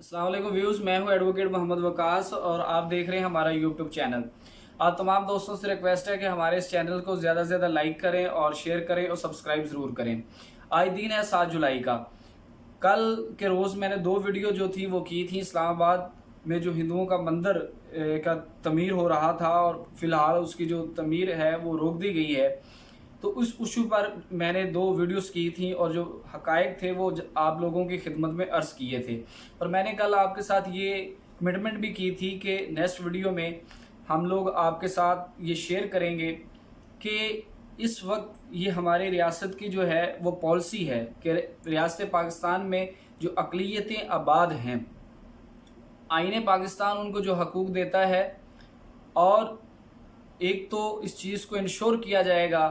अस्सलाम वालेकुम व्यूज़, मैं हूं एडवोकेट मोहम्मद वकास और आप देख रहे हैं हमारा यूट्यूब चैनल। आप तमाम दोस्तों से रिक्वेस्ट है कि हमारे इस चैनल को ज़्यादा से ज़्यादा लाइक करें और शेयर करें और सब्सक्राइब ज़रूर करें। आज दिन है 7 जुलाई का। कल के रोज़ मैंने 2 वीडियो जो थी वो की थी। इस्लामाबाद में जो हिंदुओं का मंदिर का तमीर हो रहा था और फ़िलहाल उसकी जो तमीर है वो रोक दी गई है। तो उस इशू पर मैंने 2 वीडियोस की थी और जो हकायक थे वो आप लोगों की खिदमत में अर्ज़ किए थे। और मैंने कल आपके साथ ये कमिटमेंट भी की थी कि नेक्स्ट वीडियो में हम लोग आपके साथ ये शेयर करेंगे कि इस वक्त ये हमारे रियासत की जो है वो पॉलिसी है कि रियासत पाकिस्तान में जो अक़लियतें आबाद हैं, आईन पाकिस्तान उनको जो हकूक़ देता है और एक तो इस चीज़ को इंश्योर किया जाएगा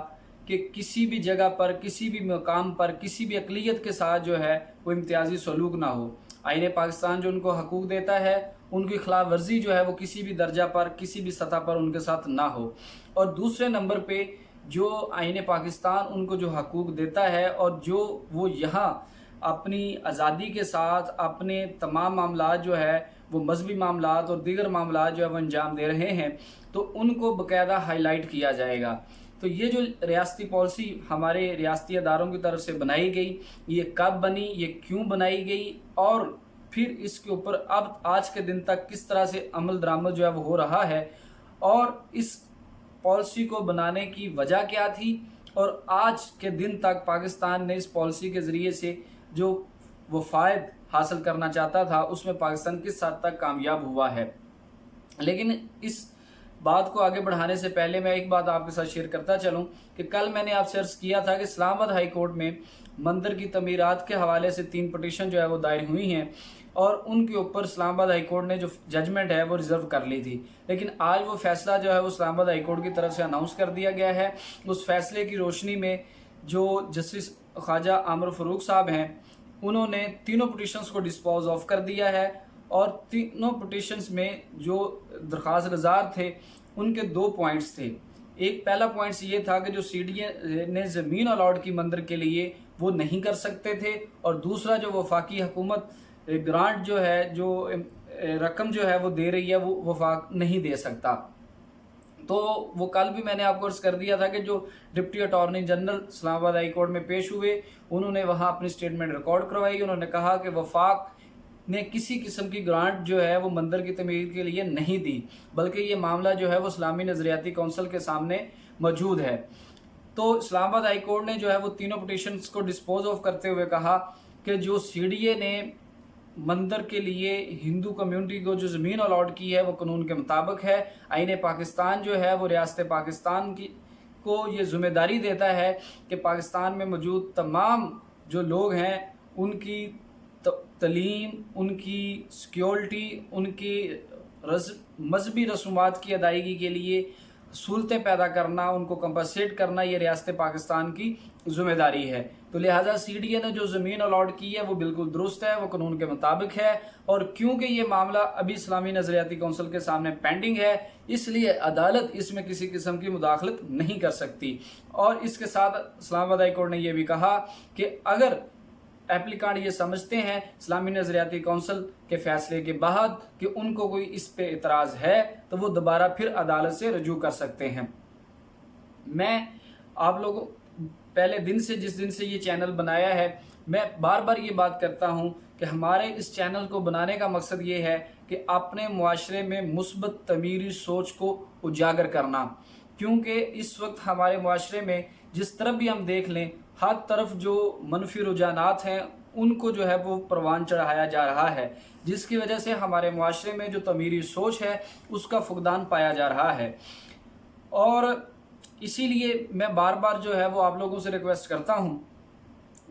कि किसी भी जगह पर, किसी भी मकाम पर, किसी भी अक़लियत के साथ जो है वो इम्तियाज़ी सलूक ना हो। आईन पाकिस्तान जो उनको हकूक़ देता है, उनकी खिलाफ वर्जी जो है वो किसी भी दर्जा पर, किसी भी सतह पर उनके साथ ना हो। और दूसरे नंबर पे जो आईन पाकिस्तान उनको जो हकूक़ देता है और जो वो यहाँ अपनी आज़ादी के साथ अपने तमाम मामलात जो है वो मजहबी मामलात और दीगर मामलात जो है वो अंजाम दे रहे हैं, तो उनको बाकायदा हाईलाइट किया जाएगा। तो ये जो रियासती पॉलिसी हमारे रियासती अदारों की तरफ से बनाई गई, ये कब बनी, ये क्यों बनाई गई और फिर इसके ऊपर अब आज के दिन तक किस तरह से अमल दरामद जो है वो हो रहा है और इस पॉलिसी को बनाने की वजह क्या थी और आज के दिन तक पाकिस्तान ने इस पॉलिसी के ज़रिए से जो वफ़ायद हासिल करना चाहता था उसमें पाकिस्तान किस हद तक कामयाब हुआ है। लेकिन इस बात को आगे बढ़ाने से पहले मैं एक बात आपके साथ शेयर करता चलूं कि कल मैंने आपसे अर्ज़ किया था कि इस्लामाबाद हाई कोर्ट में मंदिर की तमीरात के हवाले से 3 पटिशन जो है वो दायर हुई हैं और उनके ऊपर इस्लामाबाद हाई कोर्ट ने जो जजमेंट है वो रिज़र्व कर ली थी। लेकिन आज वो फैसला जो है वो इस्लामाबाद हाई कोर्ट की तरफ से अनाउंस कर दिया गया है। उस फैसले की रोशनी में जो जस्टिस ख्वाजा आमिर फ़ारूक साहब हैं, उन्होंने तीनों पटिशन्स को डिस्पोज ऑफ कर दिया है और तीनों पटिशन्स में जो दरख्वास्त गुजार थे उनके 2 पॉइंट्स थे। एक पहला पॉइंट्स ये था कि जो सीडीए ने ज़मीन अलॉट की मंदिर के लिए वो नहीं कर सकते थे और दूसरा जो वफाकी हुकूमत ग्रांट जो है, जो रकम जो है वो दे रही है वो वफाक नहीं दे सकता। तो वो कल भी मैंने आपको अर्ज़ कर दिया था कि जो deputy attorney general Islamabad high court में पेश हुए, उन्होंने वहाँ अपनी स्टेटमेंट रिकॉर्ड करवाई। उन्होंने कहा कि वफाक ने किसी किस्म की ग्रांट जो है वो मंदिर की तमीर के लिए नहीं दी, बल्कि ये मामला जो है वो इस्लामी नज़रियाती कौंसिल के सामने मौजूद है। तो इस्लामाबाद हाई कोर्ट ने जो है वो तीनों पटिशन्स को डिस्पोज ऑफ करते हुए कहा कि जो सीडीए ने मंदिर के लिए हिंदू कम्युनिटी को जो ज़मीन अलॉट की है वो कानून के मुताबिक है। आईन पाकिस्तान जो है वो रियासत पाकिस्तान की को ये ज़िम्मेदारी देता है कि पाकिस्तान में मौजूद तमाम जो लोग हैं उनकी तलीम, उनकी सिक्योरिटी, उनकी मजहबी रसूमात की अदायगी के लिए सहूलतें पैदा करना, उनको कंपनसेट करना, ये रियासत पाकिस्तान की ज़िम्मेदारी है। तो लिहाजा सीडीए ने जो ज़मीन अलॉट की है वो बिल्कुल दुरुस्त है, वो कानून के मुताबिक है। और क्योंकि ये मामला अभी इस्लामी नज़रियाती कौंसिल के सामने पेंडिंग है, इसलिए अदालत इसमें किसी किस्म की मुदाखलत नहीं कर सकती। और इसके साथ इस्लामाबाद हाई कोर्ट ने यह भी कहा कि अगर एप्लीकांट ये समझते हैं इस्लामी नज़रियाती कौंसिल के फैसले के बाद कि उनको कोई इस पे इतराज़ है तो वो दोबारा फिर अदालत से रजू कर सकते हैं। मैं आप लोगों पहले दिन से, जिस दिन से ये चैनल बनाया है, मैं बार बार ये बात करता हूँ कि हमारे इस चैनल को बनाने का मकसद ये है कि अपने मुआशरे में मुस्बत तमीरी सोच को उजागर करना। क्योंकि इस वक्त हमारे मुआशरे में जिस तरफ भी हम देख लें, हर तरफ जो मनफी रुझानात हैं उनको जो है वो परवान चढ़ाया जा रहा है, जिसकी वजह से हमारे मुआशरे में जो तमीरी सोच है उसका फुकदान पाया जा रहा है। और इसीलिए मैं बार बार जो है वो आप लोगों से रिक्वेस्ट करता हूँ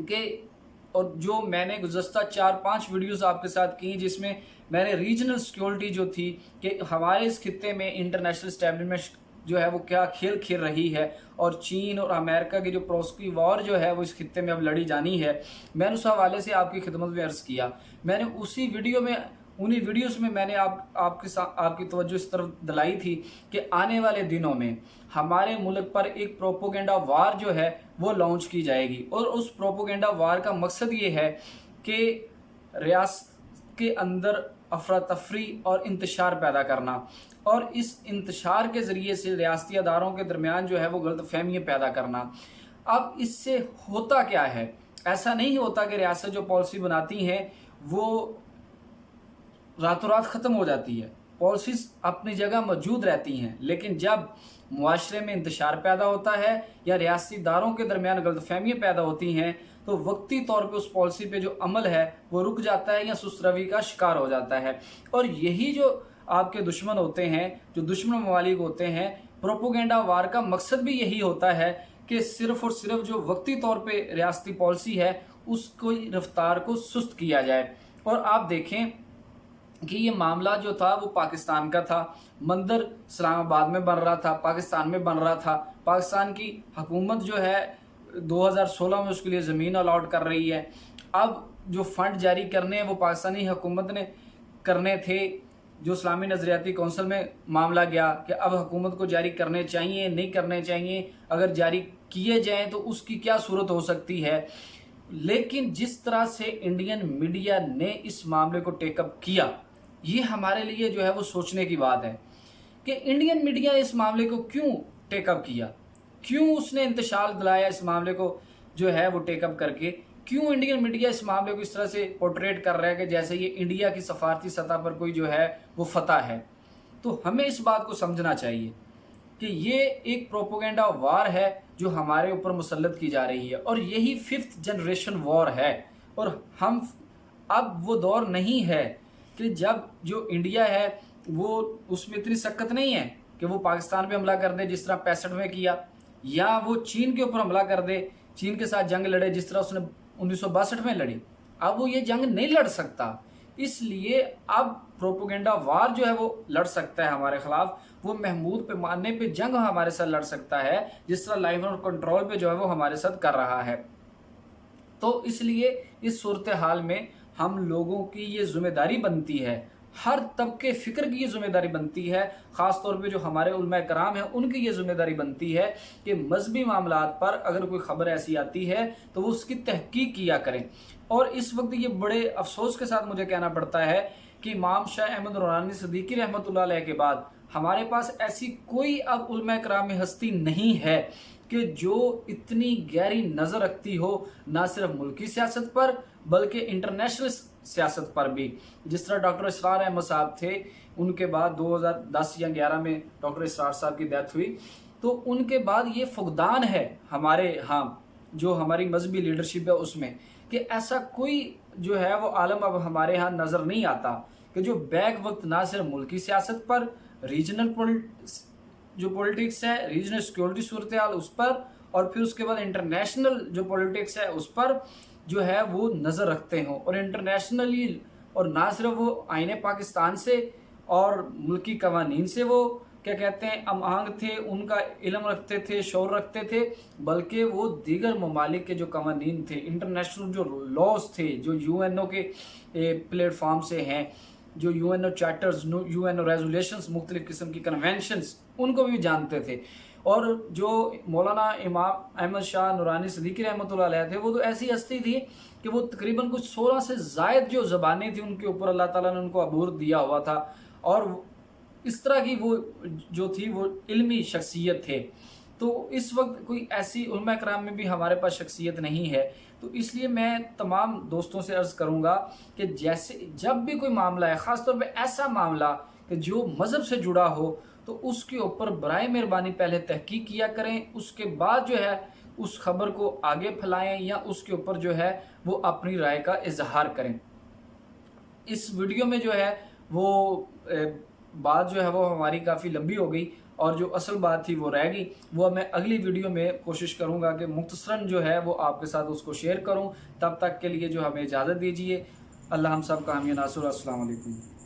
कि, और जो मैंने गुज़श्ता 4-5 वीडियोस आपके साथ की जिसमें मैंने रीजनल सिक्योरिटी जो थी कि हमारे इस खित्ते में इंटरनेशनल इस्टेब्लिशमेंट जो है वो क्या खेल खेल रही है और चीन और अमेरिका की जो प्रॉक्सी वॉर जो है वो इस खित्ते में अब लड़ी जानी है, मैंने उस हवाले से आपकी खिदमत में अर्ज़ किया। मैंने उसी वीडियो में, उन्हीं वीडियोस में मैंने आपकी तवज्जो इस तरफ दिलाई थी कि आने वाले दिनों में हमारे मुल्क पर एक प्रोपोगेंडा वार जो है वो लॉन्च की जाएगी। और उस प्रोपोगेंडा वार का मकसद ये है कि रियासत के अंदर अफरा तफरी और इंतशार पैदा करना, और इस इंतशार के ज़रिए से रियासती अदारों के दरमियान जो है वो गलत फहमियाँ पैदा करना। अब इससे होता क्या है? ऐसा नहीं होता कि रियासत जो पॉलिसी बनाती हैं वो रातों रात ख़त्म हो जाती है। पॉलिसीज़ अपनी जगह मौजूद रहती हैं, लेकिन जब मुआशरे में इंतशार पैदा होता है या रियासती इदारों के दरमियान गलतफहमियाँ पैदा होती हैं तो वक्ती तौर पे उस पॉलिसी पे जो अमल है वो रुक जाता है या सुस्त रवि का शिकार हो जाता है। और यही जो आपके दुश्मन होते हैं, जो दुश्मन ममालिक होते हैं, प्रोपोगेंडा वार का मकसद भी यही होता है कि सिर्फ़ और सिर्फ जो वक्ती तौर पे रियासती पॉलिसी है उसको रफ्तार को सुस्त किया जाए। और आप देखें कि ये मामला जो था वो पाकिस्तान का था, मंदिर इस्लामाबाद में बन रहा था, पाकिस्तान में बन रहा था। पाकिस्तान की हुकूमत जो है 2016 में उसके लिए ज़मीन अलॉट कर रही है। अब जो फ़ंड जारी करने हैं वो पाकिस्तानी हुकूमत ने करने थे। जो इस्लामी नज़रियाती कौंसिल में मामला गया कि अब हुकूमत को जारी करने चाहिए, नहीं करने चाहिए, अगर जारी किए जाएँ तो उसकी क्या सूरत हो सकती है। लेकिन जिस तरह से इंडियन मीडिया ने इस मामले को टेकअप किया, ये हमारे लिए जो है वो सोचने की बात है कि इंडियन मीडिया इस मामले को क्यों टेकअप किया, क्यों उसने इंतशाल दिलाया इस मामले को जो है वो टेकअप करके, क्यों इंडियन मीडिया इस मामले को इस तरह से पोर्ट्रेट कर रहा है कि जैसे ये इंडिया की सफारती सतह पर कोई जो है वो फतह है। तो हमें इस बात को समझना चाहिए कि ये एक प्रोपोगेंडा वार है जो हमारे ऊपर मुसल्लत की जा रही है, और यही 5th जनरेशन वॉर है। और हम अब वो दौर नहीं है कि जब जो इंडिया है वो उसमें इतनी सख्त नहीं है कि वो पाकिस्तान पे हमला कर दे जिस तरह 65 में किया, या वो चीन के ऊपर हमला कर दे, चीन के साथ जंग लड़े जिस तरह उसने 1962 में लड़ी। अब वो ये जंग नहीं लड़ सकता, इसलिए अब प्रोपोगेंडा वार जो है वो लड़ सकता है हमारे खिलाफ। वो महमूद पैमाने पे जंग हमारे साथ लड़ सकता है जिस तरह लाइन और कंट्रोल पे जो है वो हमारे साथ कर रहा है। तो इसलिए इस सूरत हाल में हम लोगों की ये जिम्मेदारी बनती है, हर तबके फ़िक्र की ये जिम्मेदारी बनती है, ख़ास तौर पे जो हमारे उलमा कराम हैं उनकी ये जिम्मेदारी बनती है कि मजहबी मामलात पर अगर कोई ख़बर ऐसी आती है तो वो उसकी तहकीक किया करें। और इस वक्त ये बड़े अफसोस के साथ मुझे कहना पड़ता है कि इमाम शाह अहमद नूरानी सिद्दीकी रहमतुल्लाह अलैह के बाद हमारे पास ऐसी कोई अब उलमा कराम में हस्ती नहीं है कि जो इतनी गहरी नज़र रखती हो ना सिर्फ मुल्की सियासत पर बल्कि इंटरनेशनल सियासत पर भी। जिस तरह डॉक्टर इसरार अहमद साहब थे, उनके बाद 2010 या 11 में डॉक्टर इसरार साहब की डेथ हुई, तो उनके बाद ये फुकदान है हमारे यहाँ जो हमारी मजहबी लीडरशिप है उसमें कि ऐसा कोई जो है वो आलम अब हमारे यहाँ नज़र नहीं आता कि जो बैक वक्त ना सिर्फ मुल्की सियासत पर, रीजनल जो पॉलिटिक्स है, रीजनल सिक्योरिटी सूरत हाल उस पर, और फिर उसके बाद इंटरनेशनल जो पॉलिटिक्स है उस पर जो है वो नज़र रखते हों। और इंटरनेशनली, और ना सिर्फ वो आईने पाकिस्तान से और मुल्की कवानीन से वो क्या कहते हैं अमांग थे, उनका इल्म रखते थे, शौर रखते थे, बल्कि वो दीगर ममालिक के जो कवानीन थे, इंटरनेशनल जो लॉज थे, जो यूएनओ के प्लेटफॉर्म से हैं, जो यूएनओ चार्टर्स, यूएनओ रेजोल्यूशंस, मुख्तलिफ किस्म की कन्वेंशंस, उनको भी जानते थे। और जो मौलाना इमाम अहमद शाह नूरानी सिद्दीकी रहमतुल्लाह अलैह थे, वो तो ऐसी हस्ती थी कि वो तकरीबन कुछ 16 से ज़ायद जो ज़बानें थी उनके ऊपर अल्लाह ताला ने उनको अबूर दिया हुआ था, और इस तरह की वो जो थी वो इल्मी शख्सियत थे। तो इस वक्त कोई ऐसी उलमा कराम में भी हमारे पास शख्सियत नहीं है। तो इसलिए मैं तमाम दोस्तों से अर्ज़ करूँगा कि जैसे जब भी कोई मामला है, ख़ास तौर पे ऐसा मामला कि जो मज़हब से जुड़ा हो, तो उसके ऊपर बराए मेहरबानी पहले तहकीक किया करें, उसके बाद जो है उस खबर को आगे फैलाएं या उसके ऊपर जो है वो अपनी राय का इजहार करें। इस वीडियो में जो है वो बात जो है वो हमारी काफ़ी लंबी हो गई, और जो असल बात थी वो रह गई। वो मैं अगली वीडियो में कोशिश करूंगा कि मुख्तसरन जो है वो आपके साथ उसको शेयर करूं। तब तक के लिए जो हमें इजाज़त दीजिए। अल्लाह हम सब का हामी नासुर। अस्सलाम वालेकुम।